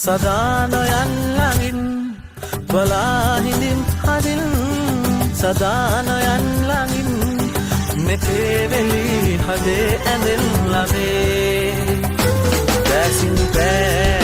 සදා නොයන් ළඟින් බලා හිඳින් හදින් සදා නොයන් ළඟින් මෙතේ වෙලි හදේ ඇඳෙන් ලබේ දැසින් පෑ